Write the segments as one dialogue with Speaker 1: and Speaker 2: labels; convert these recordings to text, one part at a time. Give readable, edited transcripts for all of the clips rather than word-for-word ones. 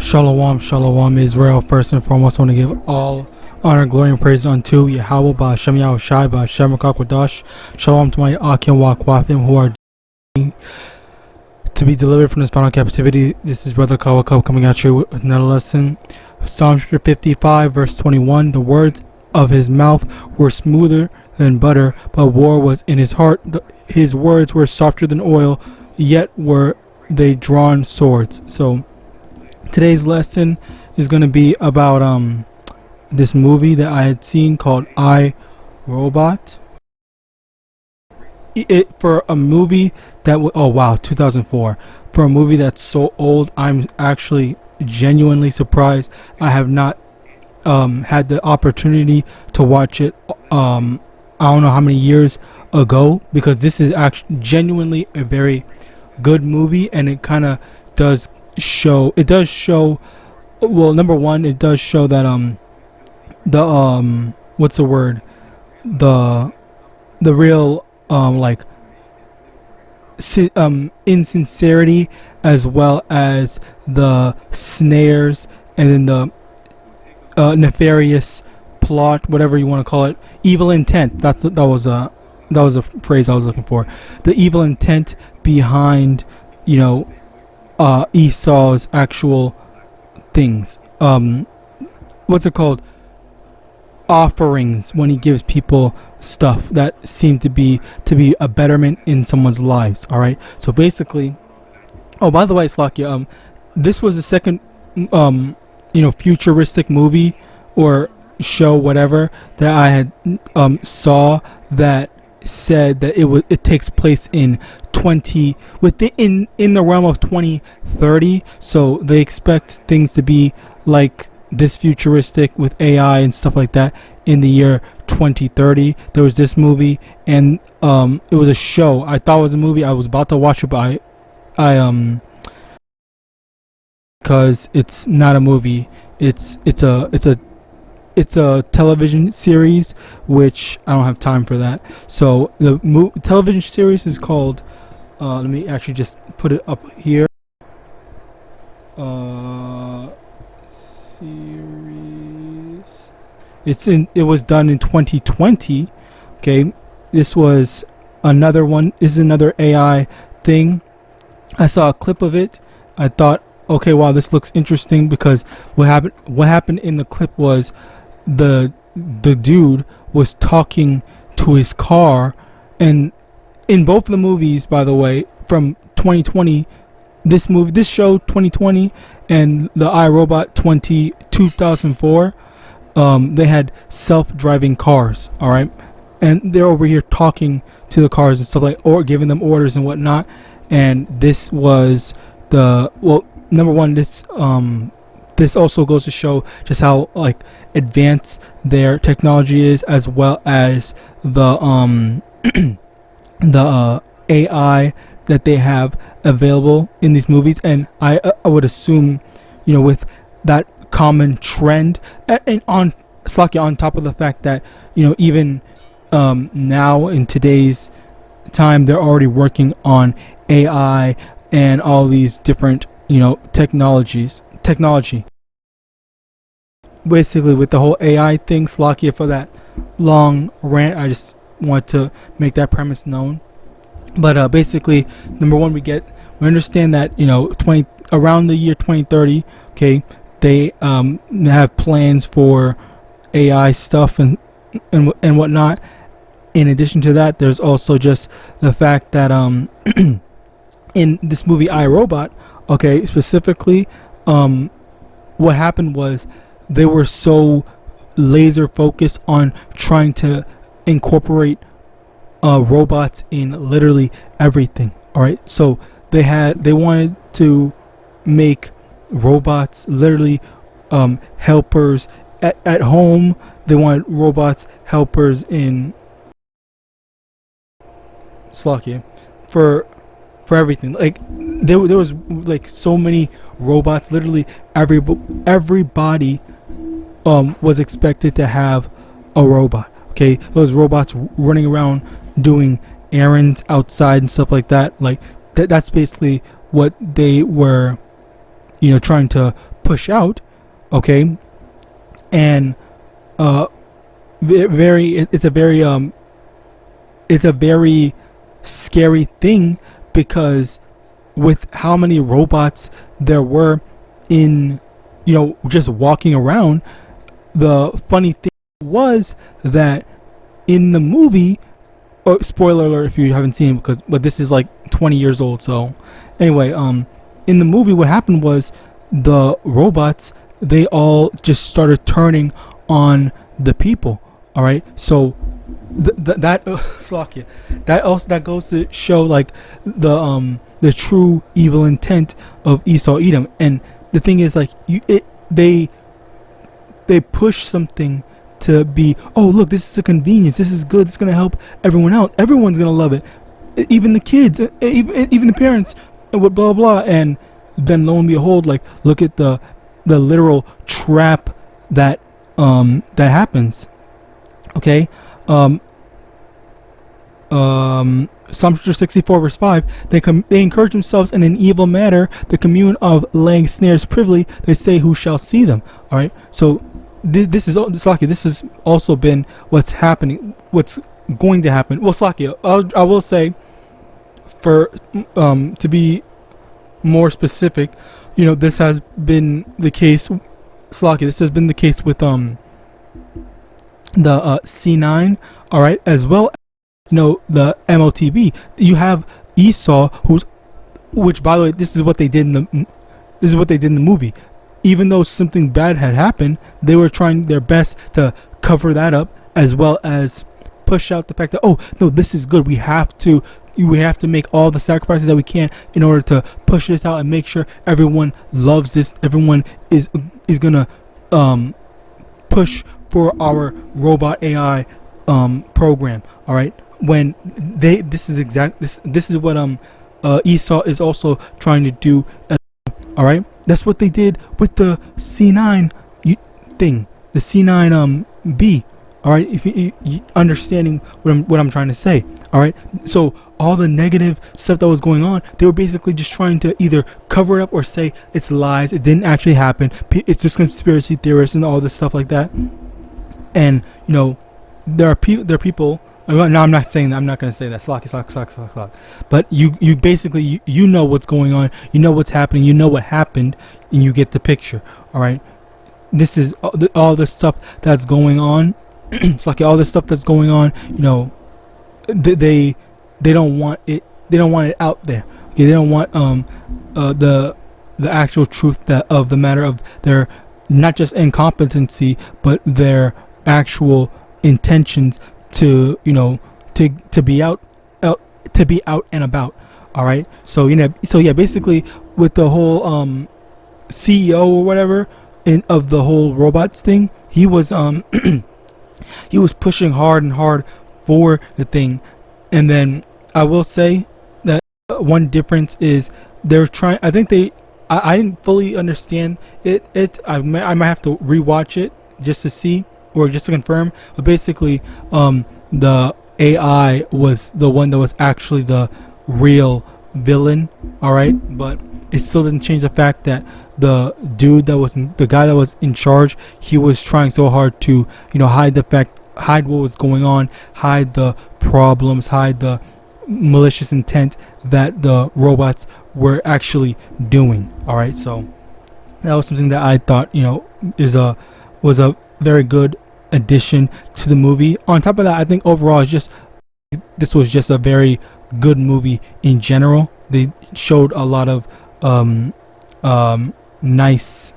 Speaker 1: Shalom, shalom, Israel. First and foremost, I want to give all honor, glory, and praise unto YAHAWAH, Ba'Shem YAHWASHI, Ba'Shem Rakakwadosh. Shalom to my YAHAWAH who are to be delivered from this final captivity. This is Brother Kawakub coming at you with another lesson. Psalm 55, verse 21. The words of his mouth were smoother than butter, but war was in his heart. His words were softer than oil, yet were they drawn swords. So today's lesson is going to be about this movie that I had seen called I, Robot. For a movie that oh wow, 2004. For a movie that's so old, I'm actually genuinely surprised I have not had the opportunity to watch it I don't know how many years ago, because this is actually genuinely a very good movie, and it kind of does show well, number one, it does show that what's the word, the real like insincerity, as well as the snares, and then the nefarious plot, whatever you want to call it, evil intent. That was a phrase I was looking for. The evil intent behind, Esau's actual things. What's it called? Offerings, when he gives people stuff that seem to be a betterment in someone's lives. All right. So basically, oh, by the way, Slakia, this was the second futuristic movie or show, whatever, that I had saw that said that it takes place in in the realm of 2030. So they expect things to be like this futuristic with AI and stuff like that in the year 2030. There was this movie, and it was a show. I thought it was a movie. I was about to watch it, but I because it's not a movie. It's a television series, which I don't have time for that. So the television series is called let me actually just put it up here. Series. It was done in 2020. Okay, this was another one. This is another AI thing. I saw a clip of it. I thought, okay, wow, this looks interesting, because what happened in the clip was the dude was talking to his car. And in both of the movies, by the way, from 2020, this show 2020, and the iRobot 2004, they had self-driving cars. All right, and they're over here talking to the cars and stuff, or giving them orders and whatnot. And this was number one, this also goes to show just how advanced their technology is, as well as the the AI that they have available in these movies. And I would assume, with that common trend, and on top of the fact that even now in today's time, they're already working on AI and all these different technology. Basically, with the whole AI thing, Slakia, for that long rant, I just want to make that premise known. But basically, number one, we understand that around the year 2030, okay, they have plans for AI stuff and whatnot. In addition to that, there's also just the fact that in this movie iRobot, okay, specifically, what happened was they were so laser focused on trying to incorporate robots in literally everything. All right, so they wanted to make robots literally helpers at home. They wanted robots helpers in Slovakia for everything. There was so many robots. Literally everybody was expected to have a robot. Okay, those robots running around doing errands outside and stuff like that. That's basically what they were, trying to put push out, okay, and it's a very scary thing, because with how many robots there were in, just walking around, the funny thing was that in the movie, spoiler alert if you haven't seen it, but this is like 20 years old, so anyway, in the movie what happened was the robots, they all just started turning on the people. All right, so that goes to show like the true evil intent of Esau Edom. And the thing is, like, they push something to be, oh look, this is a convenience, this is good, it's gonna help everyone out, everyone's gonna love it, even the kids, even the parents, and what blah blah. And then lo and behold, like, look at the literal trap that happens. Okay, Psalm 64 verse 5, they encourage themselves in an evil manner, the commune of laying snares privily, they say, who shall see them? All right, so this has also been what's happening, what's going to happen. Well, Slakia, I will say, for to be more specific, this has been the case, Slakia, this has been the case with the C9, all right, as well as, the MOTB. You have Esau, which by the way, this is what they did in the movie. Even though something bad had happened, they were trying their best to cover that up, as well as push out the fact that, oh no, this is good, we have to make all the sacrifices that we can in order to push this out and make sure everyone loves this, everyone is gonna push for our robot AI program. All right, when this is what Esau is also trying to do. All right, that's what they did with the C9 thing, the C9 B. All right, if you understanding what I'm trying to say. All right, so all the negative stuff that was going on, they were basically just trying to either cover it up or say it's lies, it didn't actually happen, it's just conspiracy theorists and all this stuff like that. And there are people. No, I'm not saying that. I'm not going to say that. Slock. But you basically you know what's going on. You know what's happening. You know what happened, and you get the picture. All right. This is all the stuff that's going on. Slock. All this stuff that's going on. They don't want it. They don't want it out there. Okay. They don't want the actual truth of the matter of their, not just incompetency, but their actual intentions to to be out and about. All right, so basically with the whole CEO or whatever of the whole robots thing, he was he was pushing hard and hard for the thing. And then I will say that one difference is they're trying, I think I didn't fully understand it. I might have to rewatch it just to see, or just to confirm, but basically the AI was the one that was actually the real villain. All right, but it still didn't change the fact that the guy that was in charge, he was trying so hard to hide what was going on, hide the problems, hide the malicious intent that the robots were actually doing. All right, so that was something that I thought was a very good addition to the movie. On top of that, I think overall this was just a very good movie in general. They showed a lot of nice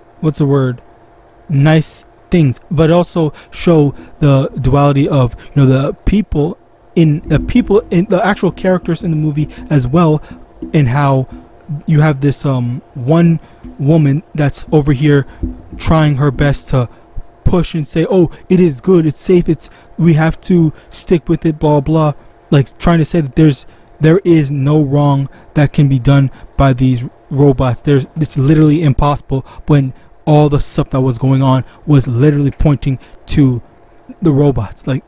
Speaker 1: things, but also show the duality of the people in the actual characters in the movie as well, and how you have this one woman that's over here trying her best to push and say, oh, it is good, it's safe, we have to stick with it, blah blah, like trying to say that there is no wrong that can be done by these robots. It's literally impossible, when all the stuff that was going on was literally pointing to the robots. Like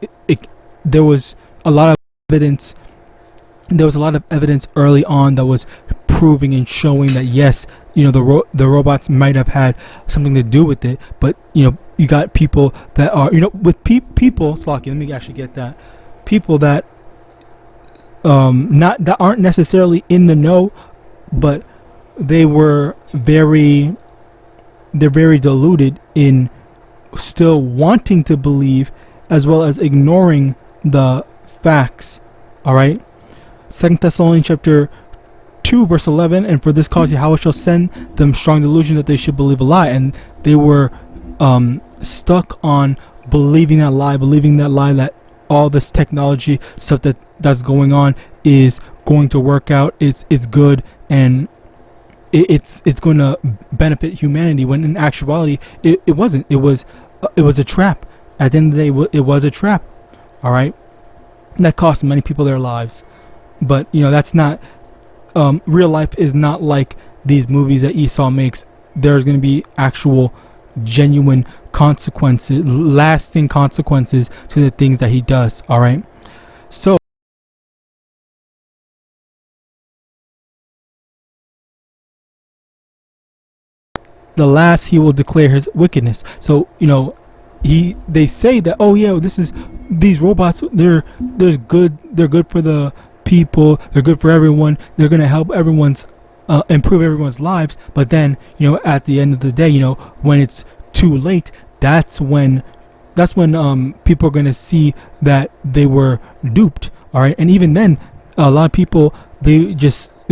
Speaker 1: there was a lot of evidence there was a lot of evidence early on that was proving and showing that yes, the robots might have had something to do with it. But you got people that are with people. Slocky, let me actually get that. People that not that aren't necessarily in the know, but they're very deluded in still wanting to believe as well as ignoring the facts. All right. 2 Thessalonians chapter 2 verse 11, and for this cause Yahweh shall send them strong delusion that they should believe a lie. And they were stuck on believing that lie that all this technology stuff that's going on is going to work out, it's good, and it's going to benefit humanity, when in actuality it wasn't. It was a trap. At the end of the day, it was a trap. All right, that cost many people their lives. But that's not real life is not like these movies that Esau makes. There's going to be actual genuine consequences, lasting consequences to the things that he does. All right, so the last he will declare his wickedness. So they say that, oh yeah, these robots, they're good for the people, they're good for everyone, they're going to help everyone's improve everyone's lives. But then at the end of the day, when it's too late, that's when people are going to see that they were duped. All right, and even then a lot of people, they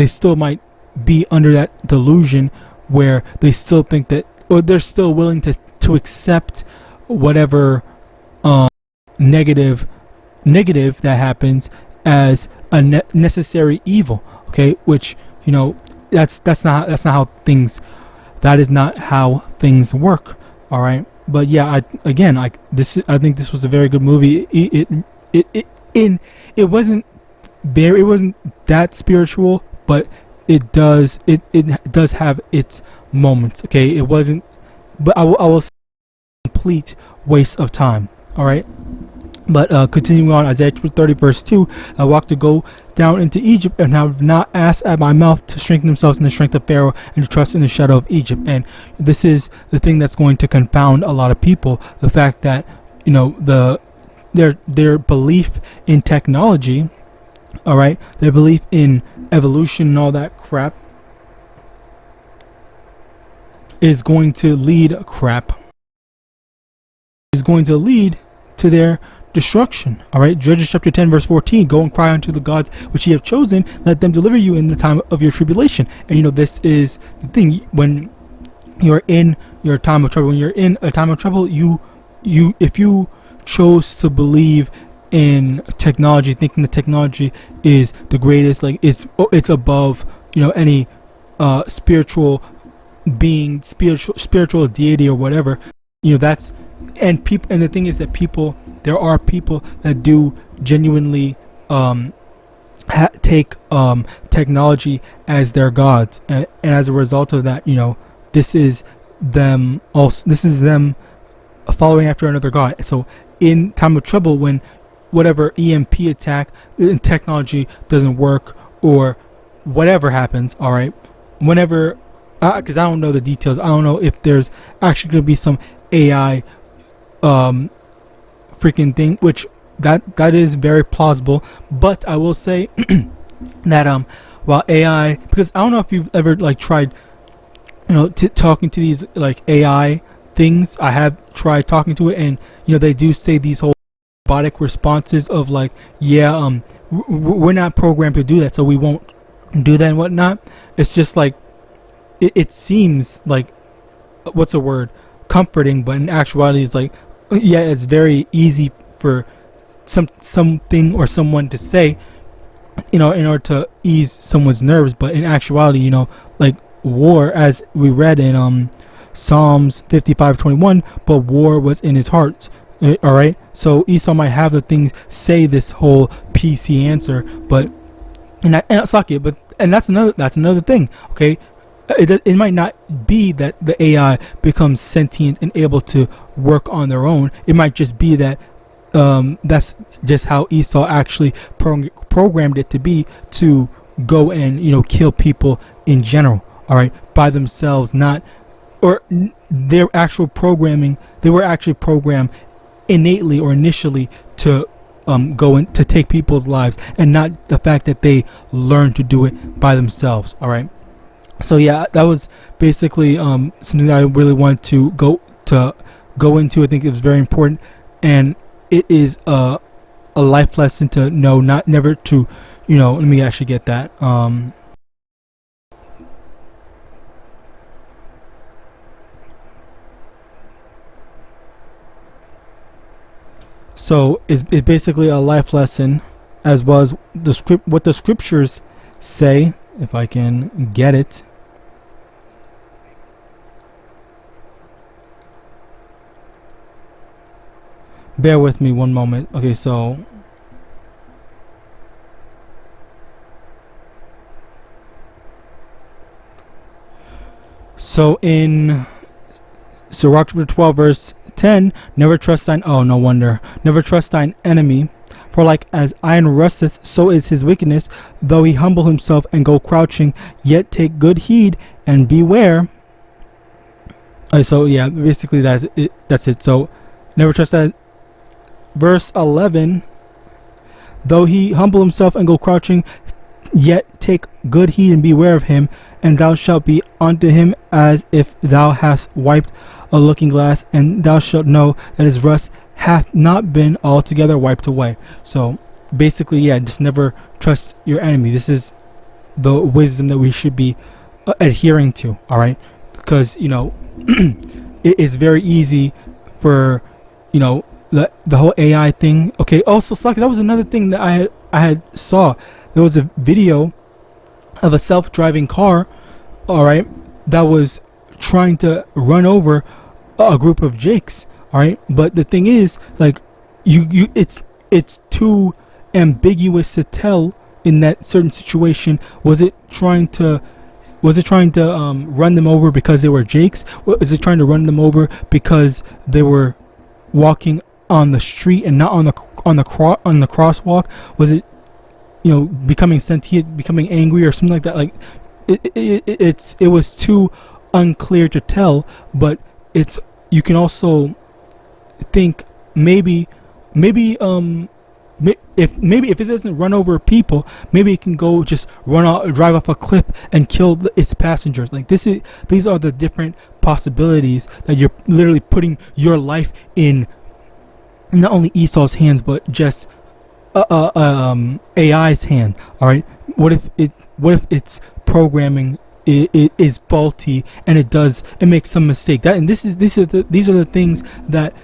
Speaker 1: still might be under that delusion where they still think that, or they're still willing to accept whatever negative that happens as a necessary evil. Okay, which that's not how things work. All right, but yeah, I think this was a very good movie. It wasn't that spiritual, but it does have its moments. Okay, it wasn't, but I will say complete waste of time. All right. But continuing on, Isaiah 30 verse 2, I walked to go down into Egypt, and have not asked at my mouth to strengthen themselves in the strength of Pharaoh, and to trust in the shadow of Egypt. And this is the thing that's going to confound a lot of people, the fact that their belief in technology, all right, their belief in evolution and all that crap is going to lead to their destruction. All right, Judges chapter 10 verse 14, go and cry unto the gods which ye have chosen, let them deliver you in the time of your tribulation. And this is the thing, when you're in your time of trouble, when you're in a time of trouble, you if you chose to believe in technology, thinking that technology is the greatest, like it's above any spiritual being, spiritual deity or whatever, that's, and the thing is that there are people that do genuinely take technology as their gods, and as a result of that, this is them following after another god. So in time of trouble, when whatever EMP attack in technology doesn't work, or whatever happens, all right, whenever, because I don't know the details, I don't know if there's actually going to be some AI freaking thing, which that is very plausible. But I will say that while AI, because I don't know if you've ever tried talking to these AI things. I have tried talking to it, and they do say these whole robotic responses of we're not programmed to do that, so we won't do that and whatnot. It's just it seems like, what's the word, comforting, but in actuality it's it's very easy for something or someone to say in order to ease someone's nerves. But in actuality, war, as we read in Psalms 55:21, but war was in his heart. All right, so Esau might have the things say this whole PC answer, but and that's another thing. Okay, it might not be that the AI becomes sentient and able to work on their own. It might just be that that's just how Esau actually programmed it to be, to go and kill people in general. All right, by themselves, not or their actual programming. They were actually programmed innately or initially to go in to take people's lives, and not the fact that they learned to do it by themselves. All right. So yeah, that was basically something that I really wanted to go into. I think it was very important, and it is a life lesson to know, never to, let me actually get that. So it's basically a life lesson, as well as what the scriptures say, if I can get it. Bear with me one moment. Okay, so in Sirach chapter 12 verse 10, never trust thine never trust thine enemy, for like as iron rusteth, so is his wickedness. Though he humble himself and go crouching, yet take good heed and beware. So yeah, basically that's it. So never trust that. Verse 11, though he humble himself and go crouching, yet take good heed and beware of him, and thou shalt be unto him as if thou hast wiped a looking glass, and thou shalt know that his rust hath not been altogether wiped away. So basically, yeah, just never trust your enemy. This is the wisdom that we should be adhering to. All right, because it is very easy for the whole AI thing. Okay, also Slack, that was another thing that I had saw. There was a video of a self-driving car, all right, that was trying to run over a group of jakes, all right. But the thing is, like, it's too ambiguous to tell in that certain situation. Was it trying to run them over because they were jakes? Or is it trying to run them over because they were walking on the street and not on the crosswalk? Was it becoming sentient, becoming angry, or something like that? Like it was too unclear to tell. But you can also think maybe if it doesn't run over people, maybe it can go just drive off a cliff and kill its passengers. Like these are the different possibilities that you're literally putting your life in, not only Esau's hands, but just AI's hand. All right. What if its programming is faulty, and it makes some mistake? These are the things that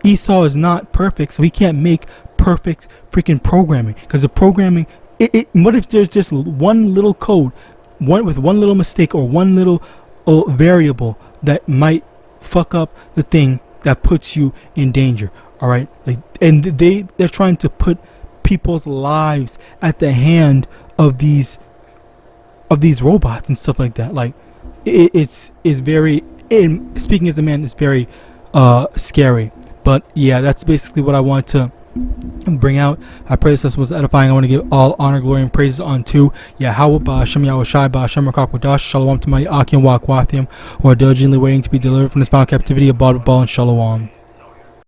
Speaker 1: Esau is not perfect, so he can't make perfect freaking programming, because the programming, what if there's just one little code, with one little mistake or one little variable that might fuck up the thing that puts you in danger? All right, like, and they're trying to put people's lives at the hand of these robots and stuff like that. Like it's very, speaking as a man, it's very scary. But yeah, that's basically what I want to bring out. I pray this was edifying. I want to give all honor, glory, and praises unto YAHAWAH, SHAMAIWAN, Shalom to my Akim Wakwathium, who are diligently waiting to be delivered from this bound captivity of Babylon. Shalom.